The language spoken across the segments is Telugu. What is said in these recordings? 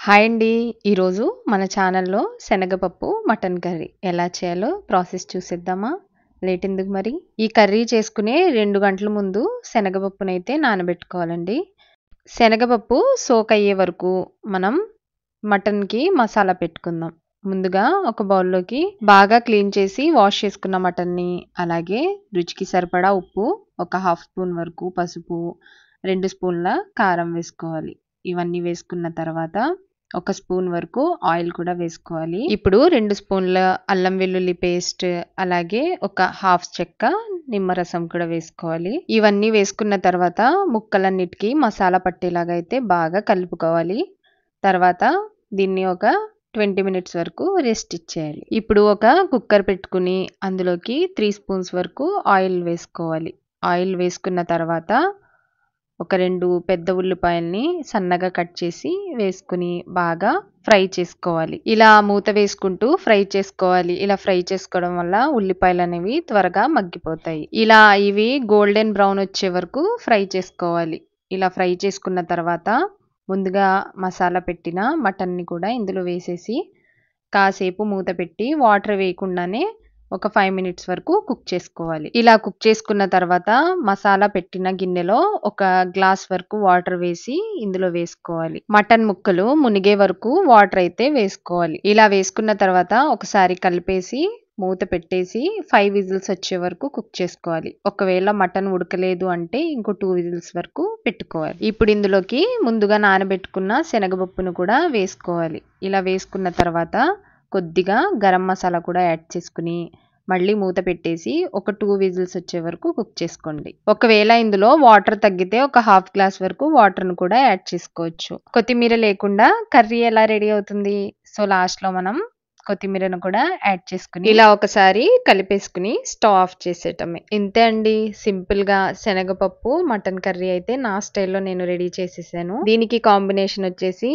హాయ్ అండి. ఈరోజు మన ఛానల్‌లో శనగపప్పు మటన్ కర్రీ ఎలా చేయాలో ప్రాసెస్ చూసేద్దామా? లేట్ ఎందుకు మరి? ఈ కర్రీ చేసుకునే 2 గంటల ముందు శనగపప్పునైతే నానబెట్టుకోవాలండి. శనగపప్పు సోక్ అయ్యే వరకు మనం మటన్‌కి మసాలా పెట్టుకుందాం. ముందుగా ఒక బౌల్‌లోకి బాగా క్లీన్ చేసి వాష్ చేసుకున్న మటన్‌ని, అలాగే రుచికి సరిపడా ఉప్పు, ఒక హాఫ్ స్పూన్ వరకు పసుపు, 2 స్పూన్ల కారం వేసుకోవాలి. ఇవన్నీ వేసుకున్న తర్వాత ఒక స్పూన్ వరకు ఆయిల్ కూడా వేసుకోవాలి. ఇప్పుడు 2 స్పూన్ల అల్లం వెల్లుల్లి పేస్ట్, అలాగే ఒక హాఫ్ చెక్క నిమ్మరసం కూడా వేసుకోవాలి. ఇవన్నీ వేసుకున్న తర్వాత ముక్కలన్నిటికీ మసాలా పట్టేలాగా అయితే బాగా కలుపుకోవాలి. తర్వాత దీన్ని ఒక 20 మినిట్స్ వరకు రెస్ట్ ఇచ్చేయాలి. ఇప్పుడు ఒక కుక్కర్ పెట్టుకుని అందులోకి 3 స్పూన్స్ వరకు ఆయిల్ వేసుకోవాలి. ఆయిల్ వేసుకున్న తర్వాత ఒక 2 పెద్ద ఉల్లిపాయల్ని సన్నగా కట్ చేసి వేసుకుని బాగా ఫ్రై చేసుకోవాలి. ఇలా మూత వేసుకుంటూ ఫ్రై చేసుకోవాలి. ఇలా ఫ్రై చేసుకోవడం వల్ల ఉల్లిపాయలు అనేవి త్వరగా మగ్గిపోతాయి. ఇలా ఇవి గోల్డెన్ బ్రౌన్ వచ్చే వరకు ఫ్రై చేసుకోవాలి. ఇలా ఫ్రై చేసుకున్న తర్వాత ముందుగా మసాలా పెట్టిన మటన్ని కూడా ఇందులో వేసేసి కాసేపు మూత పెట్టి వాటర్ వేయకుండానే ఒక 5 మినిట్స్ వరకు కుక్ చేసుకోవాలి. ఇలా కుక్ చేసుకున్న తర్వాత మసాలా పెట్టిన గిన్నెలో ఒక గ్లాస్ వరకు వాటర్ వేసి ఇందులో వేసుకోవాలి. మటన్ ముక్కలు మునిగే వరకు వాటర్ అయితే వేసుకోవాలి. ఇలా వేసుకున్న తర్వాత ఒకసారి కలిపేసి మూత పెట్టేసి 5 విజిల్స్ వచ్చే వరకు కుక్ చేసుకోవాలి. ఒకవేళ మటన్ ఉడకలేదు అంటే ఇంకో 2 విజిల్స్ వరకు పెట్టుకోవాలి. ఇప్పుడు ఇందులోకి ముందుగా నానబెట్టుకున్న శనగపప్పును కూడా వేసుకోవాలి. ఇలా వేసుకున్న తర్వాత కొద్దిగా గరం మసాలా కూడా యాడ్ చేసుకుని మళ్ళీ మూత పెట్టేసి ఒక 2 విజిల్స్ వచ్చే వరకు కుక్ చేసుకోండి. ఒకవేళ ఇందులో వాటర్ తగ్గితే ఒక హాఫ్ గ్లాస్ వరకు వాటర్ను కూడా యాడ్ చేసుకోవచ్చు. కొత్తిమీర లేకుండా కర్రీ ఎలా రెడీ అవుతుంది? సో లాస్ట్లో మనం కొత్తిమీరను కూడా యాడ్ చేసుకుని ఇలా ఒకసారి కలిపేసుకుని స్టవ్ ఆఫ్ చేసేయటమే. ఇంతే అండి, సింపుల్గా శనగపప్పు మటన్ కర్రీ అయితే నా స్టైల్లో నేను రెడీ చేసేసాను. దీనికి కాంబినేషన్ వచ్చేసి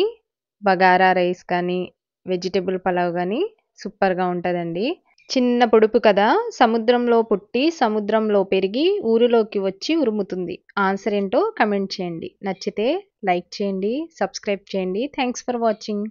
బగారా రైస్ కానీ వెజిటబుల్ పలావ్ కానీ సూపర్గా ఉంటుందండి. చిన్న పొడుపు కదా, సముద్రంలో పుట్టి సముద్రంలో పెరిగి ఊరిలోకి వచ్చి ఉరుముతుంది. ఆన్సర్ ఏంటో కమెంట్ చేయండి. నచ్చితే లైక్ చేయండి, సబ్స్క్రైబ్ చేయండి. Thanks for watching.